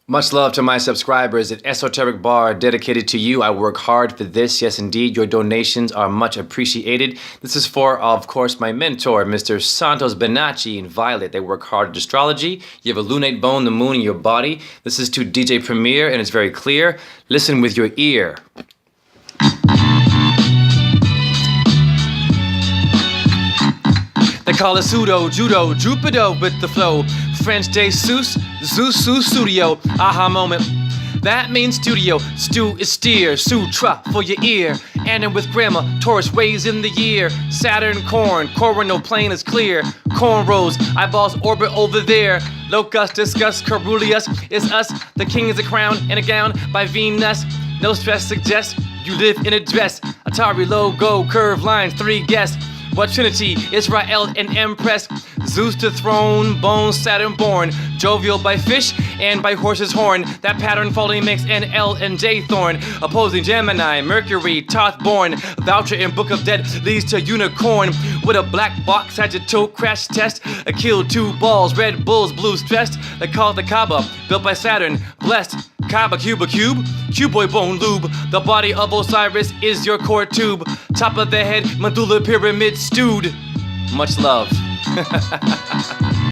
Much love to my subscribers at Esoteric Bar, dedicated to you. I work hard for this. Yes, indeed, your donations are much appreciated. This is for, of course, my mentor, Mr. Santos Benacci and Violet. They work hard at astrology. You have a lunate bone, the moon in your body. This is to DJ Premier, and it's very clear. Listen with your ear. They call it pseudo, judo, Jupiter with the flow. French de Seuss, Zeus, studio, aha moment. That means studio, stew is steer, sutra for your ear. And then with grammar, Taurus ways in the year. Saturn corn, coronal plane is clear. Cornrows, eyeballs orbit over there. Locust, discuss, Carulius is us. The king is a crown and a gown by Venus. No stress suggests you live in a dress. Atari logo, curved lines, 3 guests. What Trinity, Israel and Empress, Zeus to throne, bones Saturn born, jovial by fish and by horse's horn, that pattern falling makes an L and J thorn, opposing Gemini, Mercury, Thoth born, voucher in Book of Dead leads to unicorn, with a black box Sagittarius crash test, a kill 2 balls, Red Bulls, blue stressed, they call it the Kaaba, built by Saturn, blessed, Kaaba cuboid bone lube, the body of Osiris is your core tube, top of the head, medulla pyramid stewed. Much love.